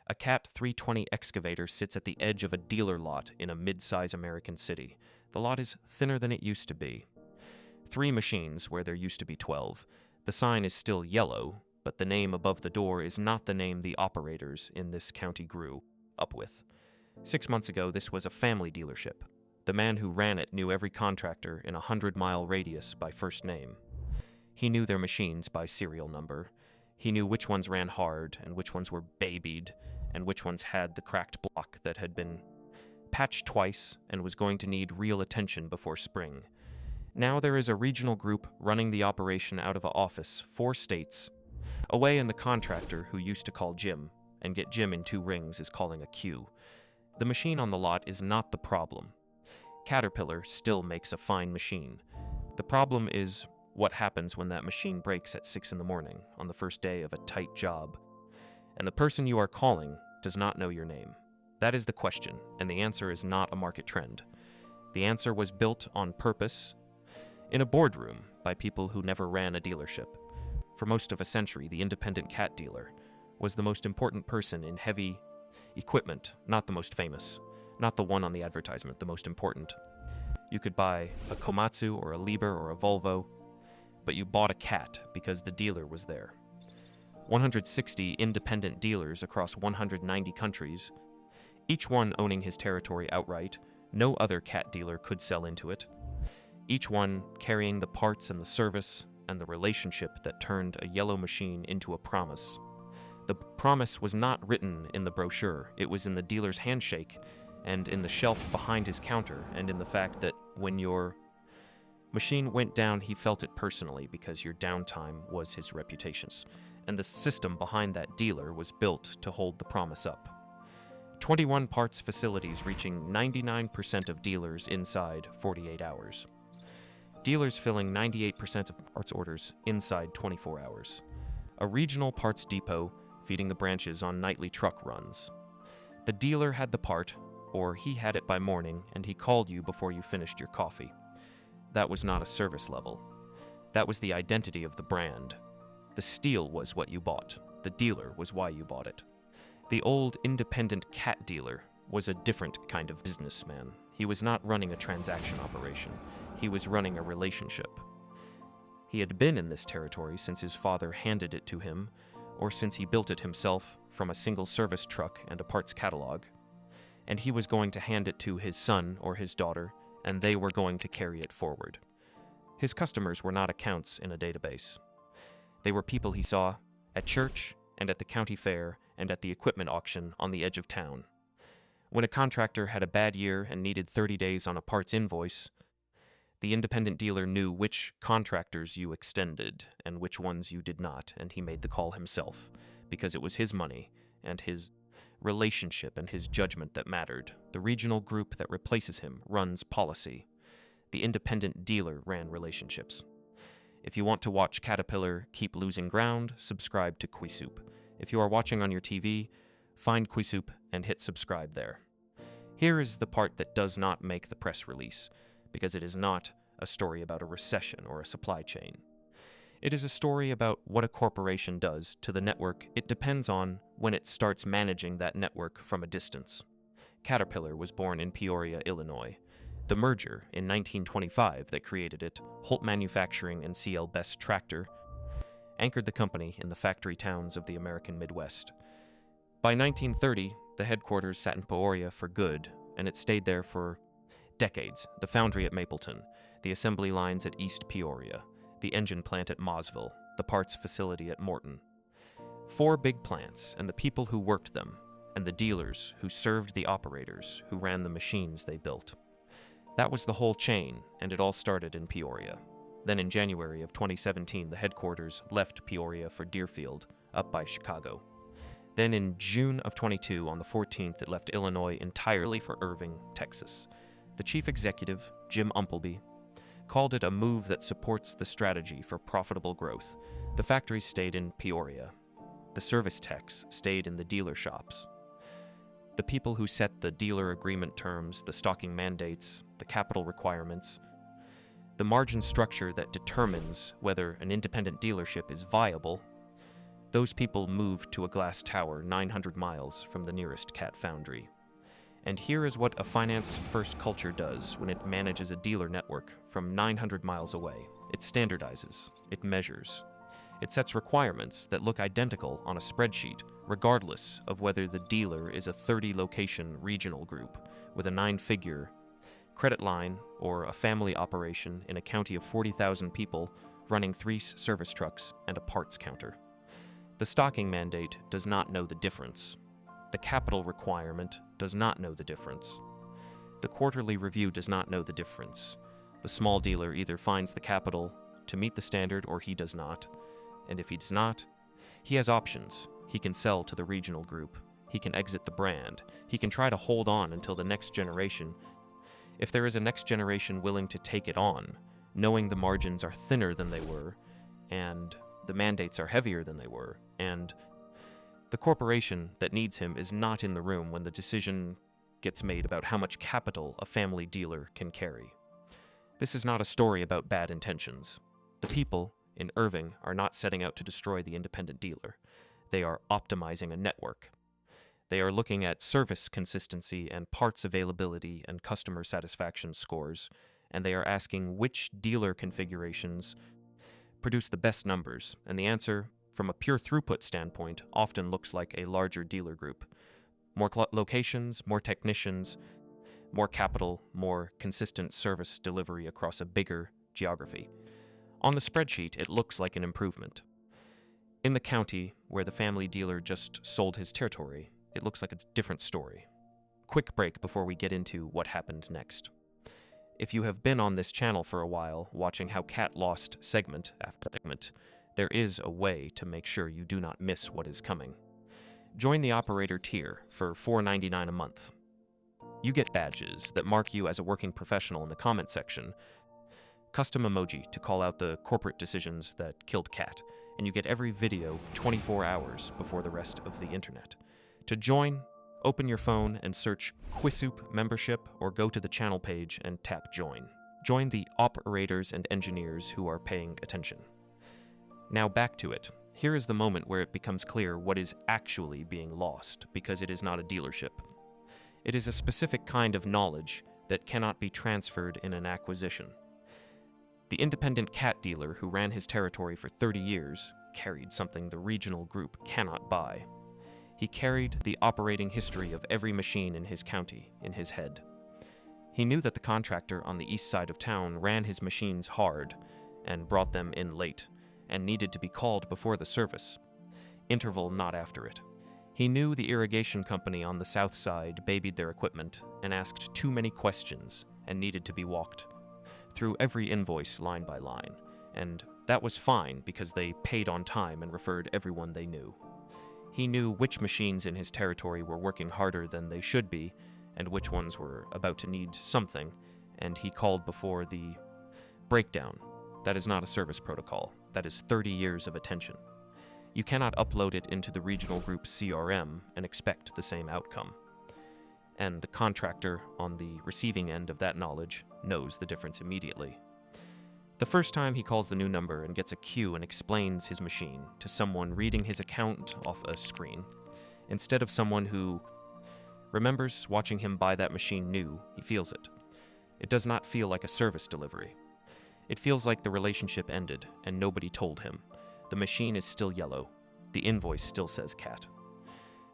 A Cat 320 excavator sits at the edge of a dealer lot in a mid-size American city. The lot is thinner than it used to be. 3 machines where there used to be 12. The sign is still yellow, but the name above the door is not the name the operators in this county grew up with. 6 months ago, this was a family dealership. The man who ran it knew every contractor in a 100-mile radius by first name. He knew their machines by serial number. He knew which ones ran hard and which ones were babied and which ones had the cracked block that had been patched twice and was going to need real attention before spring. Now there is a regional group running the operation out of an office 4 states away, and the contractor who used to call Jim and get Jim in 2 rings is calling a queue. The machine on the lot is not the problem. Caterpillar still makes a fine machine. The problem is what happens when that machine breaks at 6 in the morning on the first day of a tight job, and the person you are calling does not know your name. That is the question, and the answer is not a market trend. The answer was built on purpose in a boardroom by people who never ran a dealership. For most of a century, the independent cat dealer was the most important person in heavy equipment, not the most famous, not the one on the advertisement, the most important. You could buy a Komatsu or a Liebherr or a Volvo, but you bought a cat because the dealer was there. 160 independent dealers across 190 countries, each one owning his territory outright. No other cat dealer could sell into it. Each one carrying the parts and the service and the relationship that turned a yellow machine into a promise. The promise was not written in the brochure. It was in the dealer's handshake and in the shelf behind his counter, and in the fact that when your machine went down, he felt it personally because your downtime was his reputations. And the system behind that dealer was built to hold the promise up. 21 parts facilities reaching 99% of dealers inside 48 hours. Dealers filling 98% of parts orders inside 24 hours. A regional parts depot feeding the branches on nightly truck runs. The dealer had the part, or he had it by morning, and he called you before you finished your coffee. That was not a service level. That was the identity of the brand. The steel was what you bought. The dealer was why you bought it. The old independent cat dealer was a different kind of businessman. He was not running a transaction operation. He was running a relationship. He had been in this territory since his father handed it to him, or since he built it himself from a single service truck and a parts catalog, and he was going to hand it to his son or his daughter, and they were going to carry it forward. His customers were not accounts in a database. They were people he saw at church and at the county fair and at the equipment auction on the edge of town. When a contractor had a bad year and needed 30 days on a parts invoice, the independent dealer knew which contractors you extended and which ones you did not, and he made the call himself, because it was his money and his relationship and his judgment that mattered. The regional group that replaces him runs policy. The independent dealer ran relationships. If you want to watch Caterpillar keep losing ground, subscribe to Quisoup. If you are watching on your TV, find Quisoup and hit subscribe there. Here is the part that does not make the press release, because it is not a story about a recession or a supply chain. It is a story about what a corporation does to the network it depends on when it starts managing that network from a distance. Caterpillar was born in Peoria, Illinois. The merger in 1925 that created it, Holt Manufacturing and C.L. Best Tractor, anchored the company in the factory towns of the American Midwest. By 1930, the headquarters sat in Peoria for good, and it stayed there for decades. The foundry at Mapleton, the assembly lines at East Peoria, the engine plant at Mausville, the parts facility at Morton. 4 big plants, and the people who worked them, and the dealers who served the operators who ran the machines they built. That was the whole chain, and it all started in Peoria. Then in January of 2017, the headquarters left Peoria for Deerfield, up by Chicago. Then in June of 22, on the 14th, it left Illinois entirely for Irving, Texas. The chief executive, Jim Umpleby, called it a move that supports the strategy for profitable growth. The factories stayed in Peoria. The service techs stayed in the dealer shops. The people who set the dealer agreement terms, the stocking mandates, the capital requirements, the margin structure that determines whether an independent dealership is viable, Those people moved to a glass tower 900 miles from the nearest Cat foundry. And here is what a finance-first culture does when it manages a dealer network from 900 miles away. It standardizes, it measures. It sets requirements that look identical on a spreadsheet, regardless of whether the dealer is a 30-location regional group with a 9-figure credit line or a family operation in a county of 40,000 people running 3 service trucks and a parts counter. The stocking mandate does not know the difference. The capital requirement does not know the difference. The quarterly review does not know the difference. The small dealer either finds the capital to meet the standard or he does not. And if he does not, he has options. He can sell to the regional group. He can exit the brand. He can try to hold on until the next generation. If there is a next generation willing to take it on, knowing the margins are thinner than they were, and the mandates are heavier than they were, and the corporation that needs him is not in the room when the decision gets made about how much capital a family dealer can carry. This is not a story about bad intentions. The people in Irving are not setting out to destroy the independent dealer. They are optimizing a network. They are looking at service consistency and parts availability and customer satisfaction scores, and they are asking which dealer configurations produce the best numbers, and the answer, from a pure throughput standpoint, often looks like a larger dealer group. More locations, more technicians, more capital, more consistent service delivery across a bigger geography. On the spreadsheet, it looks like an improvement. In the county where the family dealer just sold his territory, it looks like a different story. Quick break before we get into what happened next. If you have been on this channel for a while, watching how Cat lost segment after segment, there is a way to make sure you do not miss what is coming. Join the operator tier for $4.99 a month. You get badges that mark you as a working professional in the comment section, custom emoji to call out the corporate decisions that killed Cat, and you get every video 24 hours before the rest of the internet. To join, open your phone and search Quisup membership or go to the channel page and tap join. Join the operators and engineers who are paying attention. Now back to it. Here is the moment where it becomes clear what is actually being lost, because it is not a dealership. It is a specific kind of knowledge that cannot be transferred in an acquisition. The independent Cat dealer who ran his territory for 30 years carried something the regional group cannot buy. He carried the operating history of every machine in his county in his head. He knew that the contractor on the east side of town ran his machines hard and brought them in late, and needed to be called before the service, interval not after it. He knew the irrigation company on the south side babied their equipment and asked too many questions and needed to be walked through every invoice line by line, and that was fine because they paid on time and referred everyone they knew. He knew which machines in his territory were working harder than they should be and which ones were about to need something, and he called before the breakdown. That is not a service protocol. That is 30 years of attention. You cannot upload it into the regional group CRM and expect the same outcome. And the contractor on the receiving end of that knowledge knows the difference immediately. The first time he calls the new number and gets a queue and explains his machine to someone reading his account off a screen, instead of someone who remembers watching him buy that machine new, he feels it. It does not feel like a service delivery. It feels like the relationship ended and nobody told him. The machine is still yellow. The invoice still says Cat.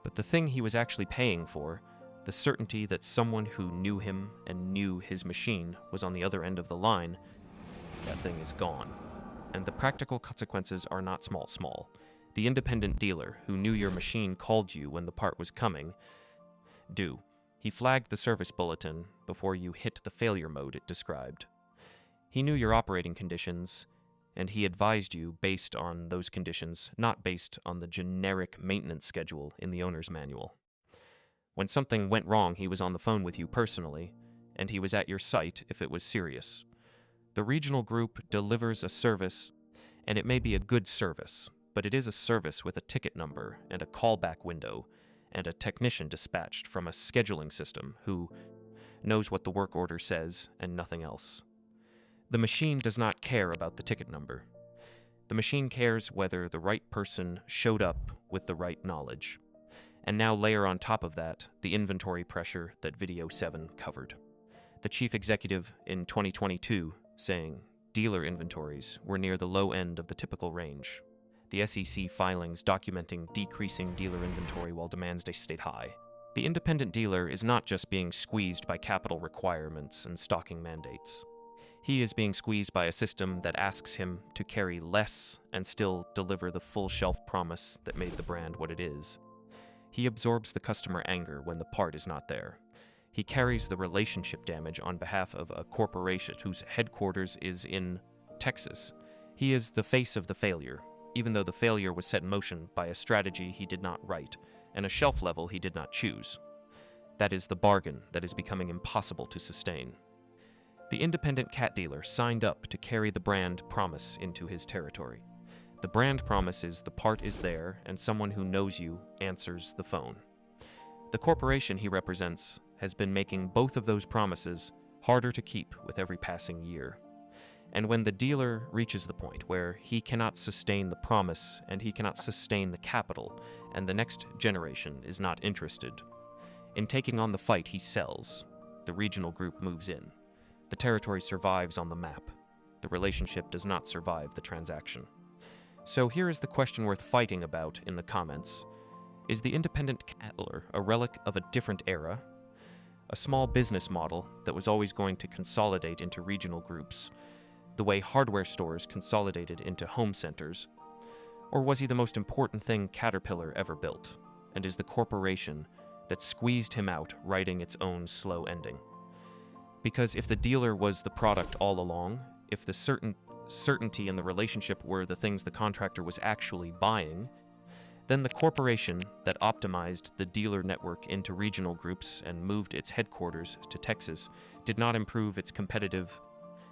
But the thing he was actually paying for, the certainty that someone who knew him and knew his machine was on the other end of the line, that thing is gone. And the practical consequences are not small. The independent dealer who knew your machine called you when the part was coming. He flagged the service bulletin before you hit the failure mode it described. He knew your operating conditions, and he advised you based on those conditions, not based on the generic maintenance schedule in the owner's manual. When something went wrong, he was on the phone with you personally, and he was at your site if it was serious. The regional group delivers a service, and it may be a good service, but it is a service with a ticket number and a callback window, and a technician dispatched from a scheduling system who knows what the work order says and nothing else. The machine does not care about the ticket number. The machine cares whether the right person showed up with the right knowledge. And now layer on top of that the inventory pressure that Video 7 covered. The chief executive in 2022 saying dealer inventories were near the low end of the typical range. The SEC filings documenting decreasing dealer inventory while demands stayed high. The independent dealer is not just being squeezed by capital requirements and stocking mandates. He is being squeezed by a system that asks him to carry less and still deliver the full shelf promise that made the brand what it is. He absorbs the customer anger when the part is not there. He carries the relationship damage on behalf of a corporation whose headquarters is in Texas. He is the face of the failure, even though the failure was set in motion by a strategy he did not write and a shelf level he did not choose. That is the bargain that is becoming impossible to sustain. The independent cat dealer signed up to carry the brand promise into his territory. The brand promise is the part is there and someone who knows you answers the phone. The corporation he represents has been making both of those promises harder to keep with every passing year. And when the dealer reaches the point where he cannot sustain the promise and he cannot sustain the capital, and the next generation is not interested in taking on the fight he sells, the regional group moves in. The territory survives on the map. The relationship does not survive the transaction. So here is the question worth fighting about in the comments. Is the independent cat dealer a relic of a different era? A small business model that was always going to consolidate into regional groups, the way hardware stores consolidated into home centers? Or was he the most important thing Caterpillar ever built, and is the corporation that squeezed him out writing its own slow ending? Because if the dealer was the product all along, if the certainty in the relationship were the things the contractor was actually buying, then the corporation that optimized the dealer network into regional groups and moved its headquarters to Texas did not improve its competitive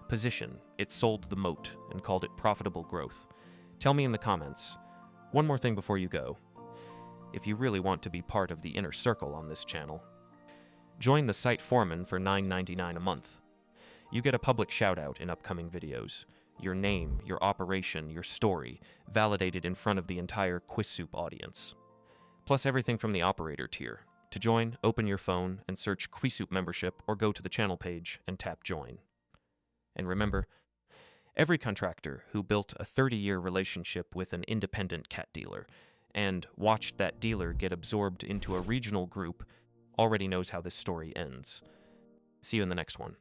position. It sold the moat and called it profitable growth. Tell me in the comments. One more thing before you go. If you really want to be part of the inner circle on this channel, join the site foreman for $9.99 a month. You get a public shout-out in upcoming videos. Your name, your operation, your story, validated in front of the entire QuizSoup audience. Plus everything from the operator tier. To join, open your phone and search QuizSoup membership or go to the channel page and tap join. And remember, every contractor who built a 30-year relationship with an independent cat dealer and watched that dealer get absorbed into a regional group already knows how this story ends. See you in the next one.